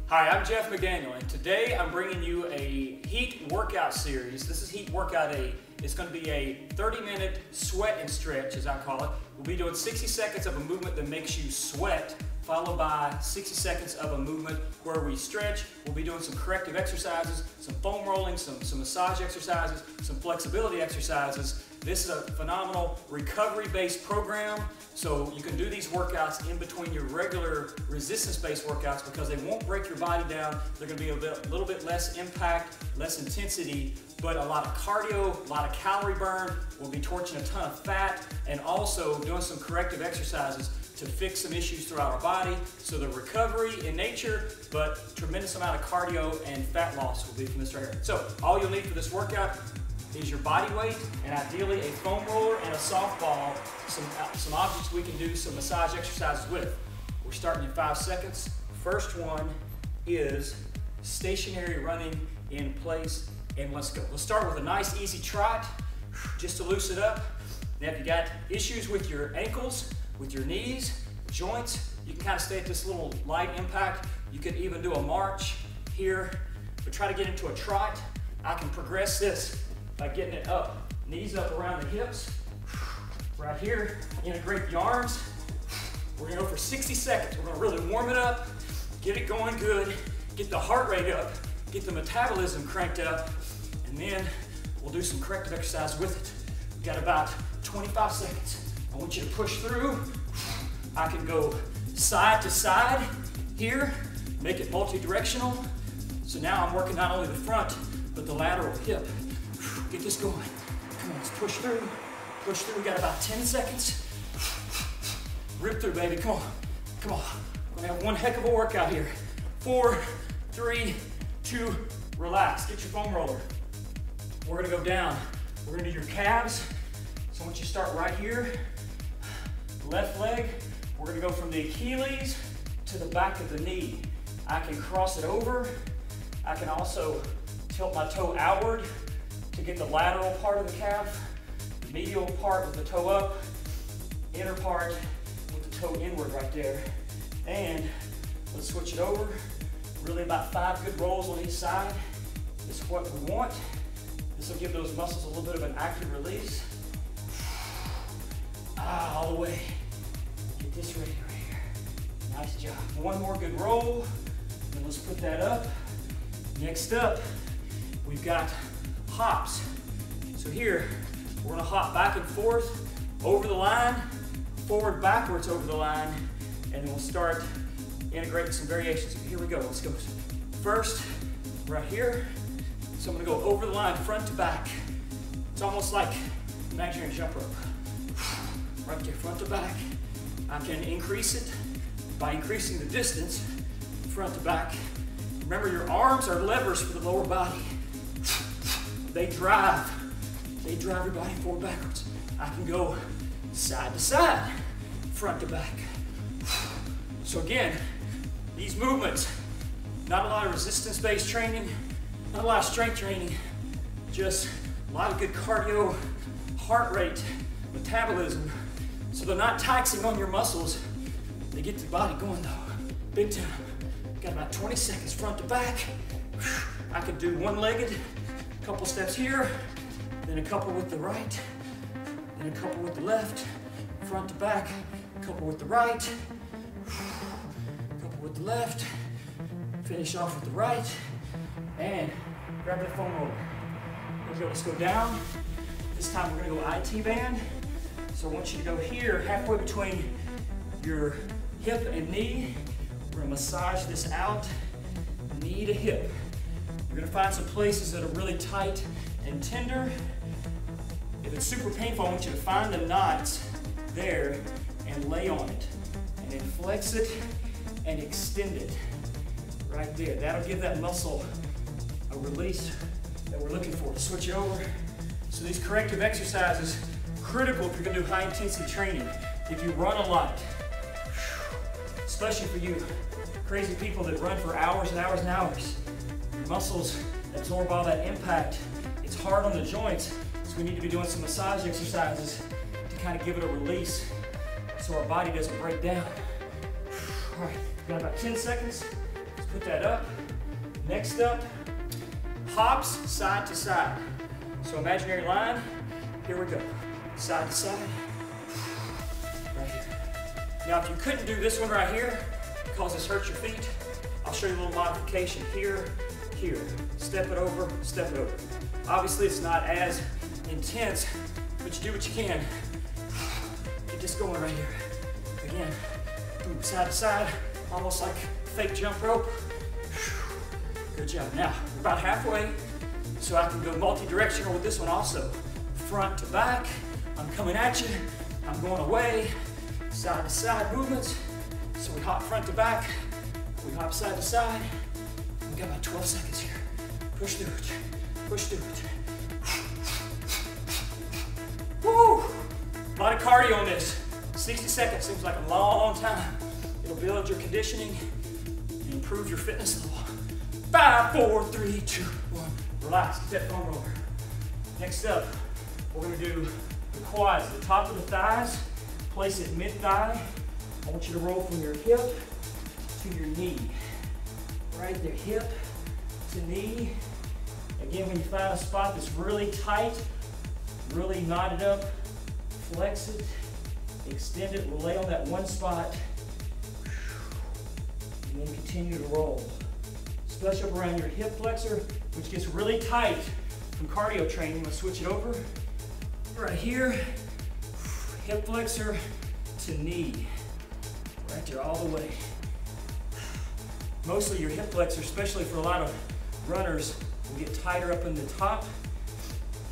Hi, I'm Jeff McDaniel, and today I'm bringing you a HEAT workout series. This is HEAT Workout 8. It's going to be a 30-minute sweat and stretch, as I call it. We'll be doing 60 seconds of a movement that makes you sweat, followed by 60 seconds of a movement where we stretch. We'll be doing some corrective exercises, some foam rolling, some massage exercises, some flexibility exercises. This is a phenomenal recovery-based program, so you can do these workouts in between your regular resistance-based workouts because they won't break your body down. They're going to be a little bit less impact, less intensity, but a lot of cardio, a lot of calorie burn. We'll be torching a ton of fat and also doing some corrective exercises to fix some issues throughout our body. So the recovery in nature, but tremendous amount of cardio and fat loss will be from this right here. So all you'll need for this workout is your body weight and ideally a foam roller and a softball, some objects we can do some massage exercises with. We're starting in 5 seconds. First one is stationary running in place, and let's go. Let's start with a nice easy trot just to loosen up. Now if you got issues with your ankles, with your knees, joints, you can kind of stay at this little light impact. You could even do a march here, but try to get into a trot. I can progress this by getting it up, knees up around the hips. Right here, integrate the arms. We're gonna go for 60 seconds. We're gonna really warm it up, get it going good, get the heart rate up, get the metabolism cranked up, and then we'll do some corrective exercise with it. We've got about 25 seconds. I want you to push through. I can go side to side here, make it multi-directional. So now I'm working not only the front, but the lateral hip. Get this going. Come on, let's push through. Push through, we got about 10 seconds. Rip through, baby, come on. Come on. We're gonna have one heck of a workout here. 4, 3, 2, relax. Get your foam roller. We're gonna go down. We're gonna do your calves. So I want you to start right here. Left leg, we're gonna go from the Achilles to the back of the knee. I can cross it over. I can also tilt my toe outward to get the lateral part of the calf, the medial part with the toe up, inner part with the toe inward right there. And let's switch it over. Really about 5 good rolls on each side. This is what we want. This will give those muscles a little bit of an active release. All the way. Get this ready right here. Nice job. One more good roll, and let's put that up. Next up, we've got hops. So here, we're gonna hop back and forth over the line, forward, backwards over the line, and then we'll start integrating some variations. Here we go, let's go. First, right here. So I'm gonna go over the line, front to back. It's almost like imaginary jump rope. Right there, front to back. I can increase it by increasing the distance, front to back. Remember, your arms are levers for the lower body. They drive your body forward, backwards. I can go side to side, front to back. So again, these movements, not a lot of resistance-based training, not a lot of strength training, just a lot of good cardio, heart rate, metabolism. So they're not taxing on your muscles. They get the body going though, big time. Got about 20 seconds front to back. I could do one-legged, a couple steps here, then a couple with the right, then a couple with the left, front to back, a couple with the right, a couple with the left, finish off with the right, and grab that foam roller. Let's go down. This time we're gonna go IT band. So I want you to go here, halfway between your hip and knee. We're gonna massage this out, knee to hip. You're gonna find some places that are really tight and tender. If it's super painful, I want you to find the knots there and lay on it. And then flex it and extend it right there. That'll give that muscle a release that we're looking for. Switch it over. So these corrective exercises, critical if you're gonna do high intensity training. If you run a lot, especially for you crazy people that run for hours and hours and hours, your muscles absorb all that impact. It's hard on the joints, so we need to be doing some massage exercises to kind of give it a release. So so our body doesn't break down. All right, got about 10 seconds. Let's put that up. Next up, hops side to side. So imaginary line, here we go. Side to side, right here. Now if you couldn't do this one right here, because this hurts your feet, I'll show you a little modification here, here. Step it over, step it over. Obviously it's not as intense, but you do what you can. Get this going right here. Again, boom, side to side, almost like fake jump rope. Good job. Now, we're about halfway, so I can go multi-directional with this one also. Front to back, I'm coming at you, I'm going away, side to side movements. So we hop front to back, we hop side to side. We've got about 12 seconds here. Push through it, push through it. Woo! A lot of cardio on this. 60 seconds seems like a long time. It'll build your conditioning and improve your fitness level. 5, 4, 3, 2, 1. Relax, get that foam roller. Next up, we're gonna do the quads, the top of the thighs, place it mid-thigh. I want you to roll from your hip to your knee. Right there, hip to knee. Again, when you find a spot that's really tight, really knot it up, flex it, extend it, we'll lay on that one spot, and then continue to roll. Stretch up around your hip flexor, which gets really tight from cardio training. Let's switch it over. Right here, hip flexor to knee. Right there, all the way. Mostly your hip flexor, especially for a lot of runners, will get tighter up in the top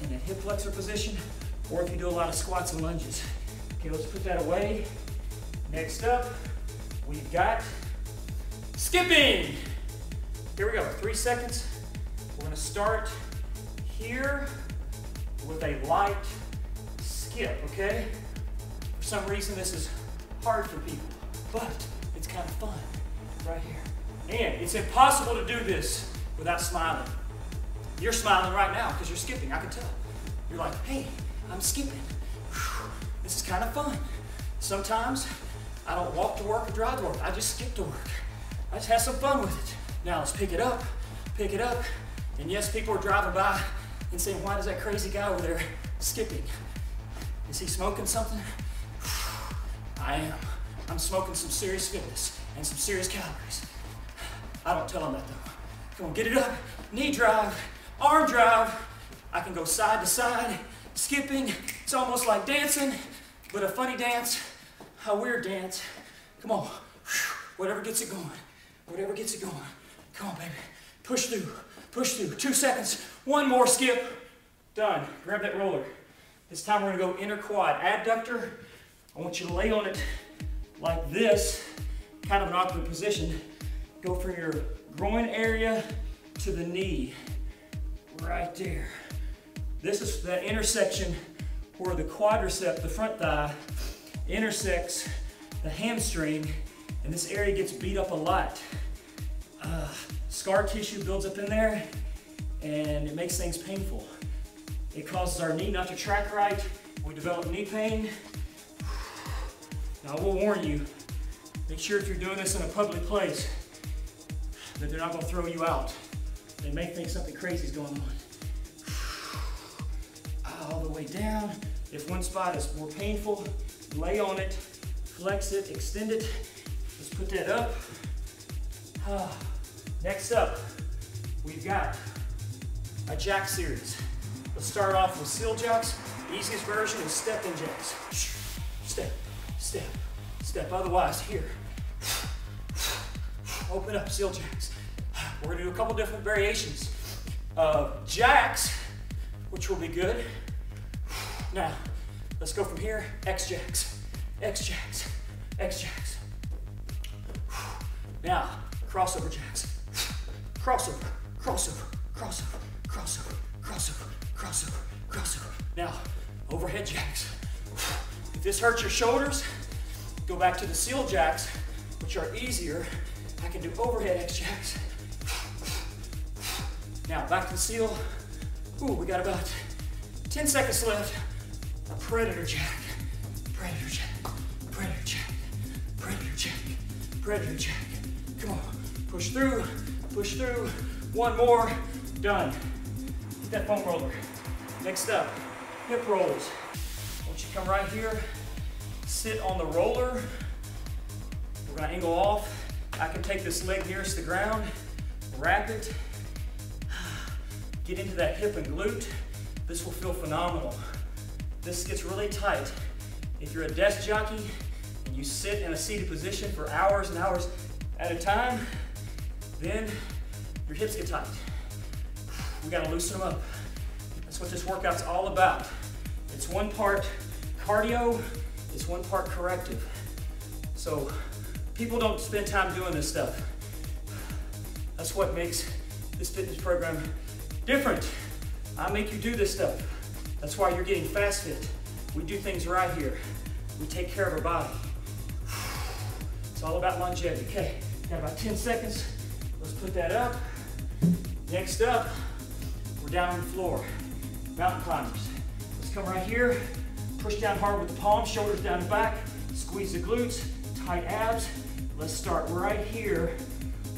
in that hip flexor position, or if you do a lot of squats and lunges. Okay, let's put that away. Next up, we've got skipping. Here we go, 3 seconds. We're gonna start here with a light skip, okay? For some reason, this is hard for people, but it's kind of fun right here. And it's impossible to do this without smiling. You're smiling right now because you're skipping, I can tell. You're like, hey, I'm skipping. Whew, this is kind of fun. Sometimes I don't walk to work or drive to work. I just skip to work. I just have some fun with it. Now let's pick it up, and yes, people are driving by and saying, why is that crazy guy over there skipping? Is he smoking something? I am. I'm smoking some serious fitness and some serious calories. I don't tell them that though. Come on, get it up, knee drive, arm drive. I can go side to side, skipping. It's almost like dancing, but a funny dance, a weird dance. Come on, whatever gets it going, whatever gets it going. Come on, baby. Push through, push through. 2 seconds. One more skip. Done. Grab that roller. This time we're gonna go inner quad. Adductor, I want you to lay on it like this, kind of an awkward position. Go from your groin area to the knee. Right there. This is that intersection where the quadricep, the front thigh, intersects the hamstring, and this area gets beat up a lot. Scar tissue builds up in there, and it makes things painful. It causes our knee not to track right. We develop knee pain. Now I will warn you, make sure if you're doing this in a public place that they're not going to throw you out. They may think something crazy is going on. All the way down. If one spot is more painful, lay on it, flex it, extend it. Let's put that up. Next up, we've got a jack series. Let's start off with seal jacks. The easiest version is step-in jacks. Step, step, step. Otherwise, here. Open up, seal jacks. We're gonna do a couple different variations of jacks, which will be good. Now, let's go from here, X jacks, X jacks, X jacks. Now, crossover jacks. Crossover, crossover, crossover, crossover, crossover, crossover, crossover. Now, overhead jacks. If this hurts your shoulders, go back to the seal jacks, which are easier. I can do overhead X jacks. Now, back to the seal. Ooh, we got about 10 seconds left. A predator jack, predator jack, predator jack. Predator jack. Come on, push through, push through. One more, done. Get that foam roller. Next up, hip rolls. I want you to come right here, sit on the roller. We're gonna angle off. I can take this leg nearest the ground, wrap it, get into that hip and glute. This will feel phenomenal. This gets really tight. If you're a desk jockey and you sit in a seated position for hours and hours at a time, then your hips get tight. We gotta loosen them up. That's what this workout's all about. It's one part cardio, it's one part corrective. So people don't spend time doing this stuff. That's what makes this fitness program different. I make you do this stuff. That's why you're getting fast fit. We do things right here. We take care of our body. It's all about longevity. Okay, got about 10 seconds. Let's put that up. Next up, we're down on the floor. Mountain climbers. Let's come right here. Push down hard with the palms, shoulders down and back. Squeeze the glutes, tight abs. Let's start right here.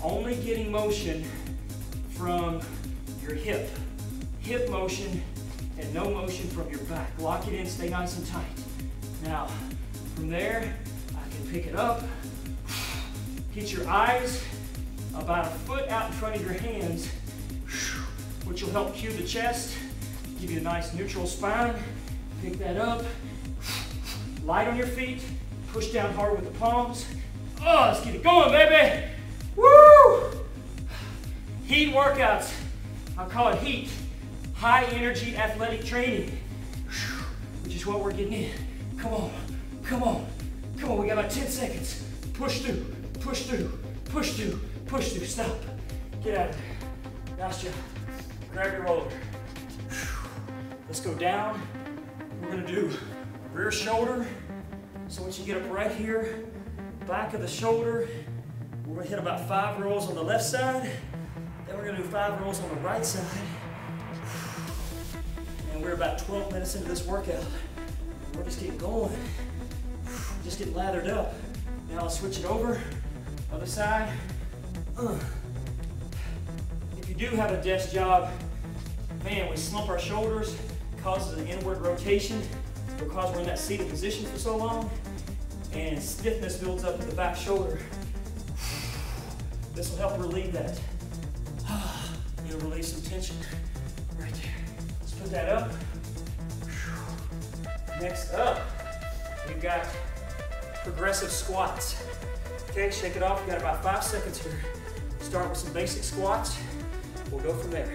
Only getting motion from your hip. Hip motion and no motion from your back. Lock it in, stay nice and tight. Now, from there, I can pick it up. Get your eyes about a foot out in front of your hands, which will help cue the chest, give you a nice neutral spine. Pick that up. Light on your feet. Push down hard with the palms. Oh, let's get it going, baby. Woo! HE.A.T workouts. I call it HE.A.T, high energy athletic training, which is what we're getting in. Come on, come on, come on. We got about 10 seconds. Push through, push through, push through, push through. Stop. Get out of there. Nice job. Grab your roller. Let's go down. We're gonna do rear shoulder. So once you get up right here, back of the shoulder, we're gonna hit about 5 rolls on the left side. Then we're gonna do 5 rolls on the right side. And we're about 12 minutes into this workout. We're just getting going. Just getting lathered up. Now I'll switch it over, other side. If you do have a desk job, man, we slump our shoulders, causes an inward rotation because we're in that seated position for so long, and stiffness builds up in the back shoulder. This will help relieve that. You'll release some tension right there. Let's put that up. Next up, we've got progressive squats. Okay, shake it off. We've got about 5 seconds here. Start with some basic squats. We'll go from there.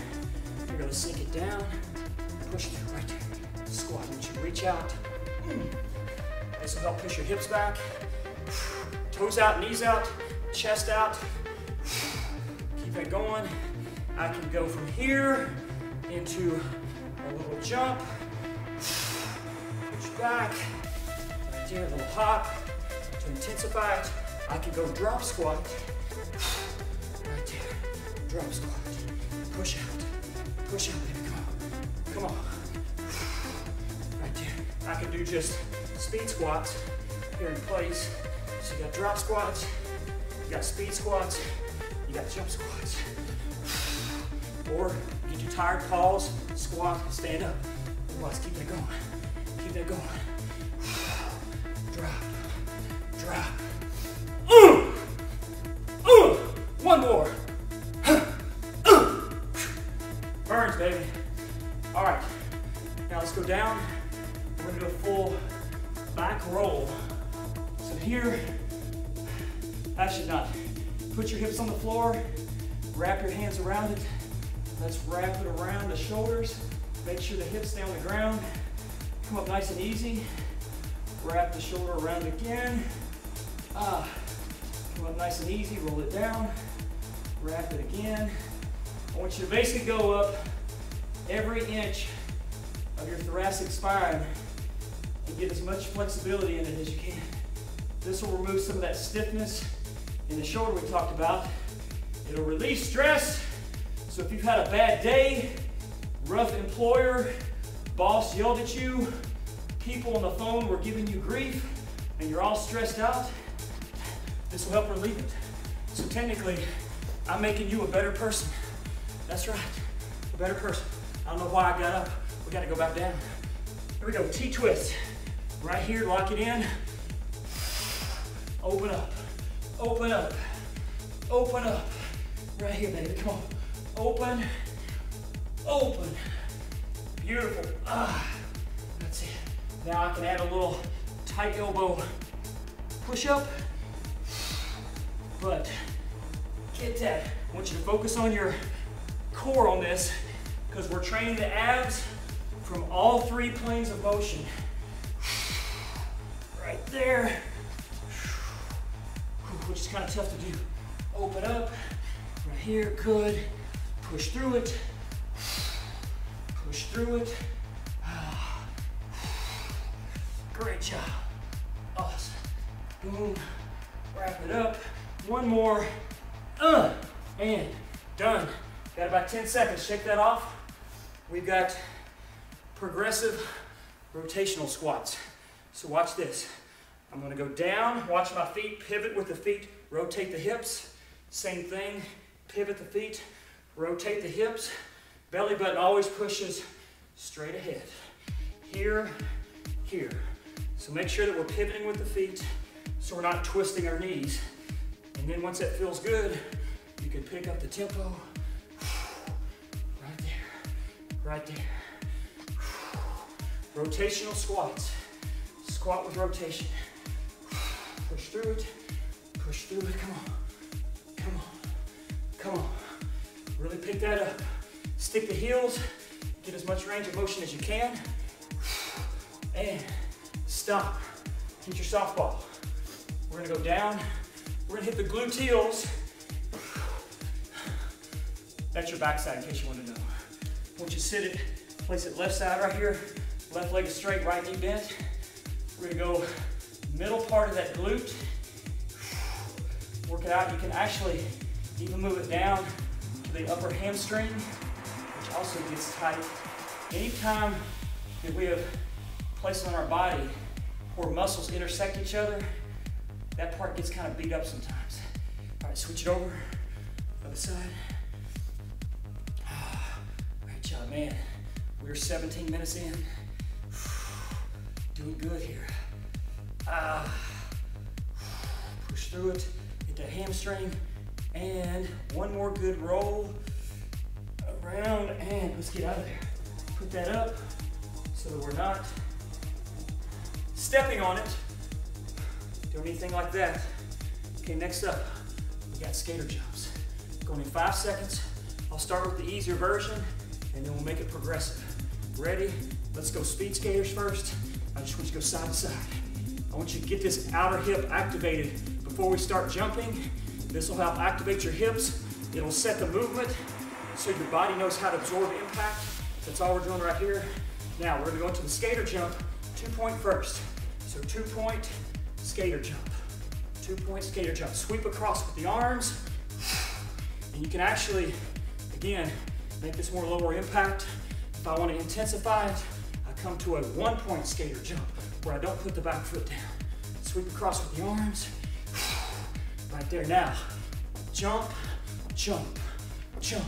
You're gonna sink it down, push through right there. Squat, once you reach out. This will help push your hips back. Toes out, knees out, chest out. Keep it going. I can go from here into a little jump. Push back. Right there, a little hop. To intensify it, I can go drop squat. Right there, drop squat. Push out. Push out, baby, come on. Come on. Right there. I can do just speed squats here in place. So you got drop squats, you got speed squats, you got jump squats. Or get you tired, pause, squat, stand up. Otherwise, keep that going. Keep that going. Drop, drop. One more. Burns, baby. All right, now let's go down. We're gonna do a full back roll. So here, actually not. Put your hips on the floor, wrap your hands around it. Let's wrap it around the shoulders. Make sure the hips stay on the ground. Come up nice and easy. Wrap the shoulder around again. Come up nice and easy, roll it down. Wrap it again. I want you to basically go up every inch of your thoracic spine and get as much flexibility in it as you can. This will remove some of that stiffness in the shoulder we talked about. It'll release stress. So if you've had a bad day, rough employer, boss yelled at you, people on the phone were giving you grief, and you're all stressed out, This will help relieve it. So technically, I'm making you a better person. That's right, a better person. I don't know why I got up. We gotta go back down. Here we go, T-twist. Right here, lock it in. Open up, open up, open up. Right here, baby, come on. Open, open. Beautiful. That's it. Now I can add a little tight elbow push-up. But get that. I want you to focus on your core on this because we're training the abs from all three planes of motion. Right there. Which is kind of tough to do. Open up. Right here. Good. Push through it. Push through it. Great job. Awesome. Boom. Wrap it up. One more. And done. Got about 10 seconds. Shake that off. We've got progressive rotational squats. So watch this. I'm going to go down, watch my feet, pivot with the feet, rotate the hips. Same thing. Pivot the feet, rotate the hips. Belly button always pushes straight ahead. Here, here. So make sure that we're pivoting with the feet so we're not twisting our knees. And then once that feels good, you can pick up the tempo. Right there, right there. Rotational squats. Squat with rotation. Push through it, push through it. Come on, come on, come on. Really pick that up. Stick the heels, get as much range of motion as you can. And stop. Hit your softball. We're gonna go down. We're gonna hit the gluteals. That's your backside in case you want to know. Once you sit it, place it left side right here. Left leg is straight, right knee bent. We're gonna go middle part of that glute. Work it out. You can actually even move it down to the upper hamstring, which also gets tight. Anytime that we have places on our body where muscles intersect each other, that part gets kind of beat up sometimes. All right, switch it over. Other side. Great job, man. We're 17 minutes in. Doing good here. Push through it, hit that hamstring, and one more good roll around, and let's get out of there. Put that up so that we're not stepping on it, doing anything like that. Okay, next up, we got skater jumps. Going in 5 seconds. I'll start with the easier version, and then we'll make it progressive. Ready? Let's go speed skaters first. I just want you to go side to side. I want you to get this outer hip activated before we start jumping. This will help activate your hips. It'll set the movement so your body knows how to absorb impact. That's all we're doing right here. Now we're gonna go into the skater jump, 2-point first. So 2-point skater jump. 2-point skater jump. Sweep across with the arms. And you can actually, again, make this more lower impact. If I want to intensify it, I come to a 1-point skater jump where I don't put the back foot down. Sweep across with the arms. Right there. Now, jump, jump, jump.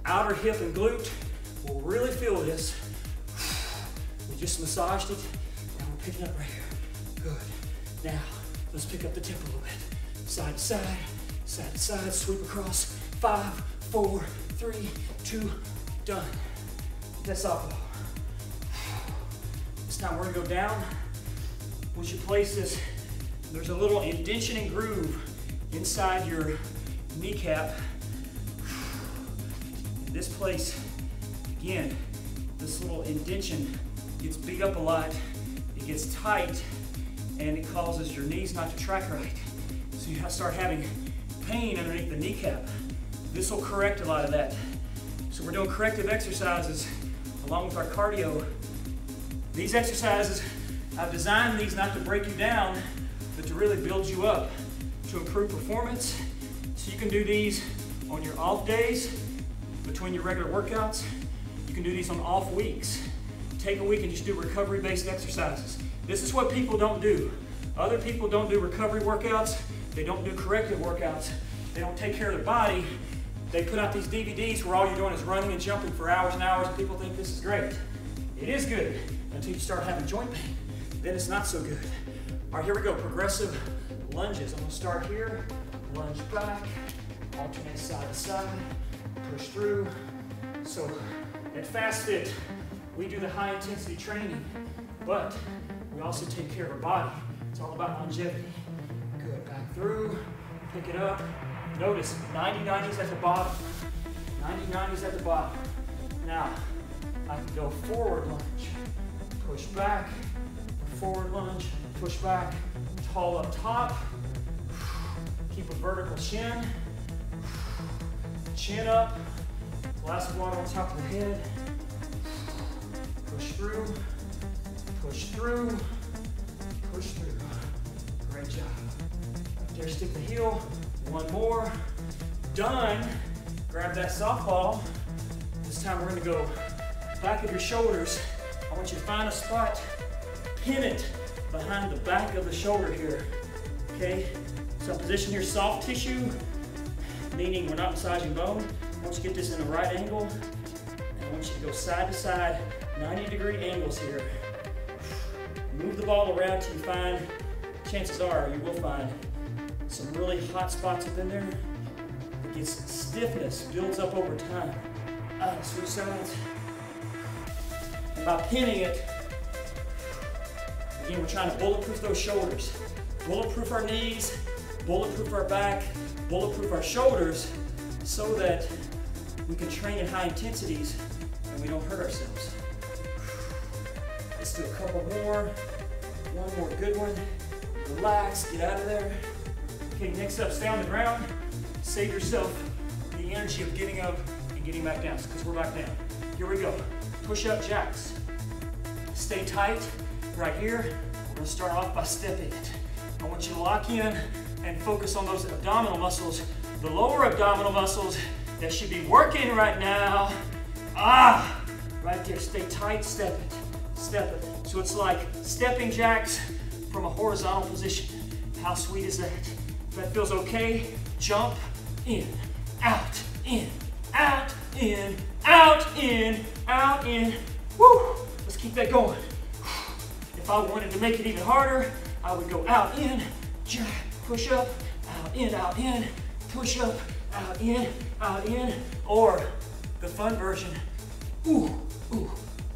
Outer hip and glute will really feel this. We just massaged it, and we're picking up right here. Good. Now, let's pick up the tempo a little bit. Side to side, side to side, sweep across. 5, 4, 3, 2, done. That's softball. This time we're gonna go down. Once you place this, there's a little indention and groove inside your kneecap. In this place, again, this little indention gets beat up a lot. It gets tight, and it causes your knees not to track right. So you start having pain underneath the kneecap. This will correct a lot of that. So we're doing corrective exercises along with our cardio. These exercises, I've designed these not to break you down, but to really build you up, to improve performance. So you can do these on your off days, between your regular workouts. You can do these on off weeks. Take a week and just do recovery-based exercises. This is what people don't do. Other people don't do recovery workouts. they don't do corrective workouts, they don't take care of their body, they put out these DVDs where all you're doing is running and jumping for hours and hours, and people think this is great. It is good until you start having joint pain. Then it's not so good. All right, here we go, progressive lunges. I'm gonna start here, lunge back, alternate side to side, push through. So at Fast Fit, we do the high intensity training, but we also take care of our body. It's all about longevity. Good, back through, pick it up. Notice 90-90s at the bottom. 90-90s at the bottom. Now, I can go forward lunge, push back, forward lunge, push back, tall up top, keep a vertical chin, chin up, glass of water on top of the head, push through, push through, push through. Great job. Right there, stick the heel. One more. Done. Grab that softball. This time we're going to go back of your shoulders. I want you to find a spot, pin it behind the back of the shoulder here. Okay? So position here, soft tissue, meaning we're not massaging bone. I want you to get this in a right angle. And I want you to go side to side, 90-degree angles here. Move the ball around till you find, chances are you will find some really hot spots up in there. It gets stiffness, builds up over time. Switch sides. And by pinning it, again, we're trying to bulletproof those shoulders. Bulletproof our knees, bulletproof our back, bulletproof our shoulders, so that we can train at high intensities and we don't hurt ourselves. Let's do a couple more. One more good one. Relax, get out of there. Okay, next up, stay on the ground. Save yourself the energy of getting up and getting back down, because we're back down. Here we go. Push-up jacks. Stay tight right here. We're gonna start off by stepping it. I want you to lock in and focus on those abdominal muscles, the lower abdominal muscles that should be working right now. Right there, stay tight, step it, step it. So it's like stepping jacks from a horizontal position. How sweet is that? If that feels okay, jump in, out, in, out, in, out, in, out, in. Woo! Let's keep that going. If I wanted to make it even harder, I would go out, in, jack, push up, out, in, push up, out, in, or the fun version, ooh, ooh,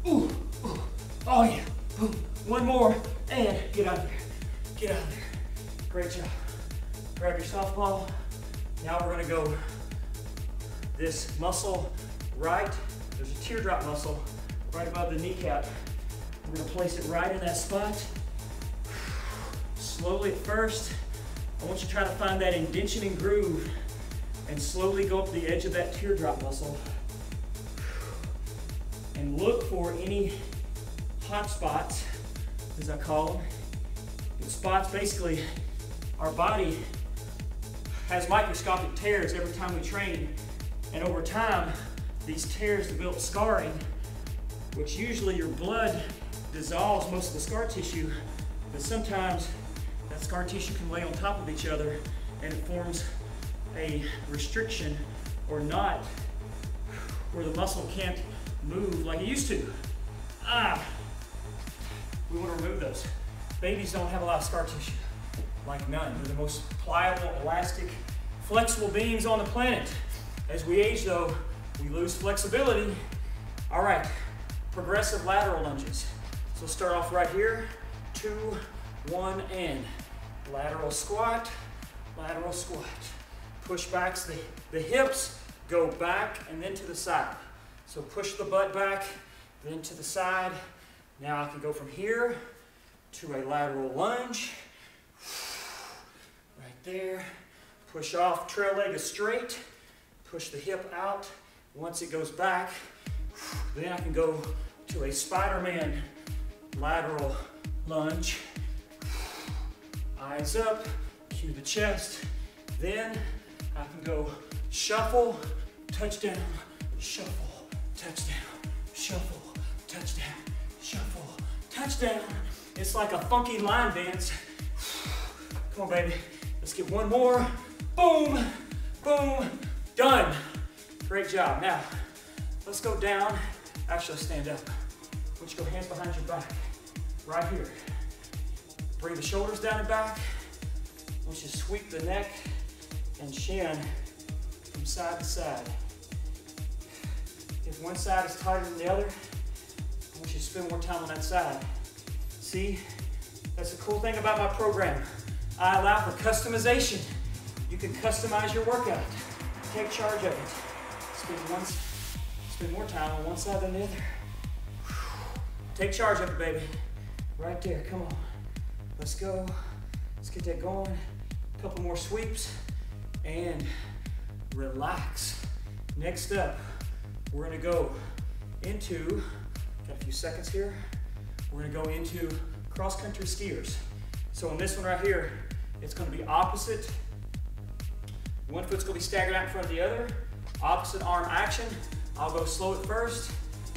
ooh, ooh. Oh yeah, boom. One more, and get out of there, get out of there. Great job. Grab your softball. Now we're gonna go this muscle right, there's a teardrop muscle right above the kneecap. We're gonna place it right in that spot. Slowly at first, I want you to try to find that indention groove and slowly go up the edge of that teardrop muscle and look for any hot spots, as I call them. The spots, basically, our body has microscopic tears every time we train, and over time, these tears develop scarring, which usually your blood dissolves most of the scar tissue, but sometimes that scar tissue can lay on top of each other and it forms a restriction or knot where the muscle can't move like it used to. We want to remove those. Babies don't have a lot of scar tissue, like none. They're the most pliable, elastic, flexible beings on the planet. As we age though, we lose flexibility. All right, progressive lateral lunges. So start off right here, 2, 1, and lateral squat, lateral squat. Push backs the hips, go back and then to the side. So push the butt back, then to the side. Now I can go from here to a lateral lunge. Right there. Push off, trail leg is straight. Push the hip out. Once it goes back, then I can go to a Spider-Man lateral lunge. Eyes up, cue the chest. Then I can go shuffle, touchdown, shuffle, touchdown, shuffle, touchdown, shuffle, touchdown. It's like a funky line dance. Come on, baby. Let's get one more. Boom, boom, done. Great job. Now, let's go down. Actually, stand up. I want you to go hands behind your back. Right here. Bring the shoulders down and back. I want you to sweep the neck and chin from side to side. If one side is tighter than the other, I want you to spend more time on that side. See, that's the cool thing about my program. I allow for customization. You can customize your workout. Take charge of it. Spend more time on one side than the other. Take charge of it, baby. Right there, come on. Let's go. Let's get that going. A couple more sweeps and relax. Next up, we're gonna go into, got a few seconds here, we're gonna go into cross-country skiers. So on this one right here, it's gonna be opposite. One foot's gonna be staggered out in front of the other. Opposite arm action. I'll go slow at first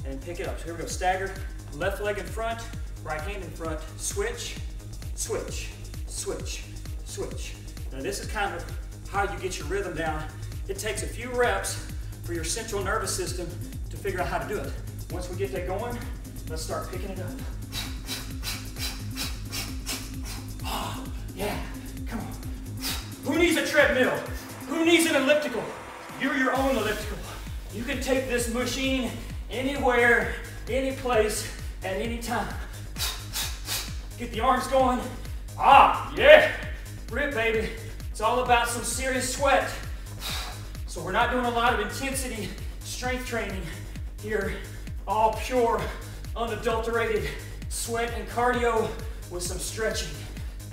and pick it up. So here we go, staggered. Left leg in front, right hand in front. Switch, switch, switch, switch. Now this is kind of how you get your rhythm down. It takes a few reps for your central nervous system to figure out how to do it. Once we get that going, let's start picking it up. Oh, yeah, come on. Who needs a treadmill? Who needs an elliptical? You're your own elliptical. You can take this machine anywhere, any place, at any time. Get the arms going. Ah, yeah. Rip, baby. It's all about some serious sweat. So we're not doing a lot of intensity strength training here. All pure, unadulterated sweat and cardio with some stretching.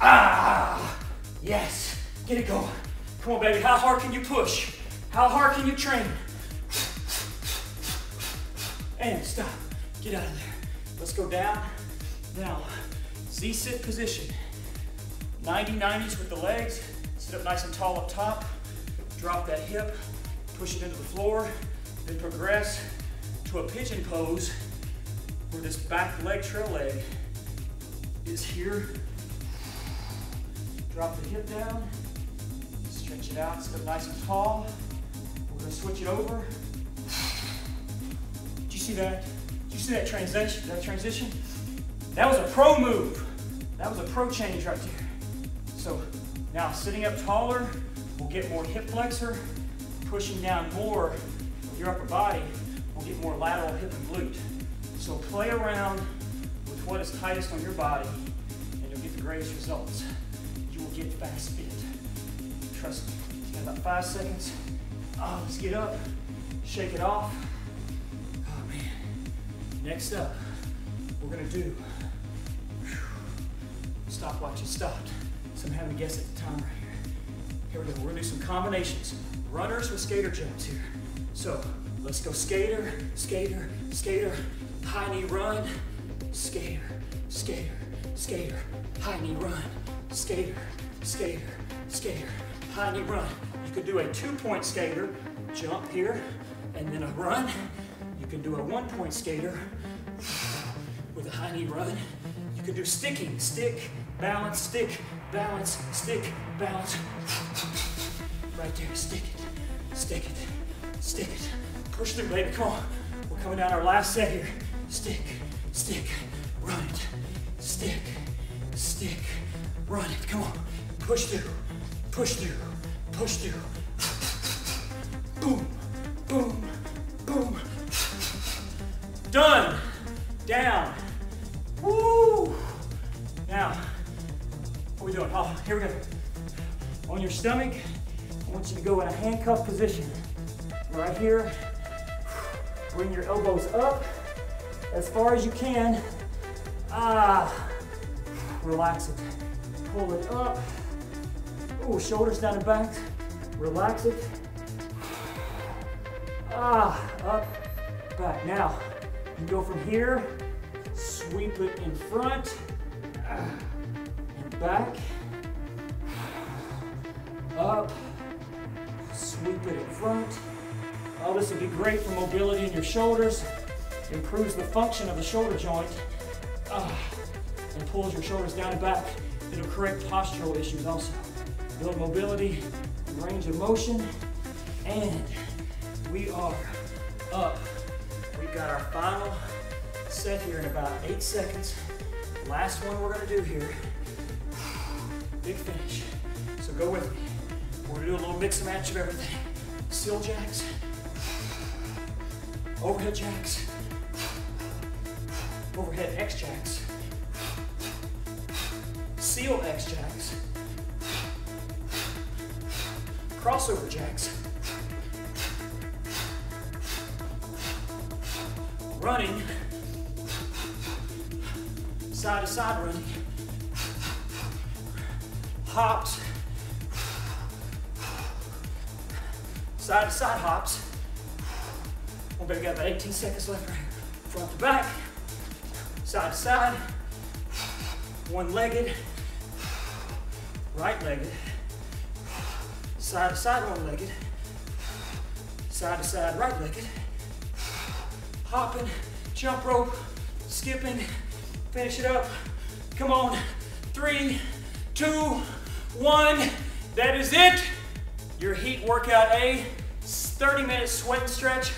Ah, yes. Get it going. Come on, baby. How hard can you push? How hard can you train? And stop. Get out of there. Let's go down. Now, Z-sit position. 90-90s with the legs. Sit up nice and tall up top. Drop that hip. Push it into the floor. Then progress to a pigeon pose where this back leg, trail leg, is here. Drop the hip down. Stretch it out. Sit up nice and tall. We're going to switch it over. Did you see that? Did you see that transition? That was a pro move. That was a pro change right there. So now sitting up taller, we'll get more hip flexor. Pushing down more of your upper body, we'll get more lateral hip and glute. So play around with what is tightest on your body and you'll get the greatest results. You will get fast fit. Trust me. You got about 5 seconds. Oh, let's get up, shake it off. Oh man. Next up, we're gonna do, stopwatch is stopped. So I'm having to guess at the time right here. Here we go, we're gonna do some combinations. Runners with skater jumps here. So let's go skater, skater, skater, high knee run, skater, skater, skater, high knee run, skater, skater, skater, high knee run. You could do a 2-point skater, jump here, and then a run. You can do a 1-point skater with a high knee run. You can do sticking, stick, balance, stick, balance, stick, balance. Right there, stick it, stick it, stick it. Push through, baby, come on. We're coming down our last set here. Stick, stick, run it. Stick, stick, run it. Come on, push through, push through, push through. Boom, boom, boom. Done, down. Woo! Now, what are we doing? Oh, here we go. On your stomach, I want you to go in a handcuff position. Right here, bring your elbows up as far as you can. Relax it. Pull it up. Ooh, shoulders down and back. Relax it. Up, back. Now, you go from here, sweep it in front, and back, up, sweep it in front. Oh, this would be great for mobility in your shoulders, improves the function of the shoulder joint, and pulls your shoulders down and back. It'll correct postural issues also. build mobility, range of motion, and we are up. We've got our final set here in about 8 seconds. Last one we're gonna do here. Big finish. So go with me. We're gonna do a little mix and match of everything. Seal jacks, overhead jacks, overhead X jacks, seal X jacks, crossover jacks, running, side to side running, hops, side to side hops. We better got about 18 seconds left right here. Front to back, side to side, one-legged, right-legged, side to side, one-legged, side to side, right-legged, hopping, jump rope, skipping, finish it up. Come on, 3, 2, 1. That is it. Your HE.A.T workout A, 30-minute sweat and stretch.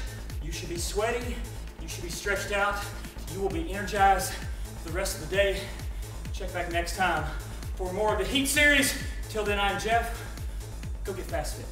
You should be sweating, you should be stretched out, you will be energized for the rest of the day. Check back next time for more of the HE.A.T series. Till then, I'm Jeff. Go get fast fit.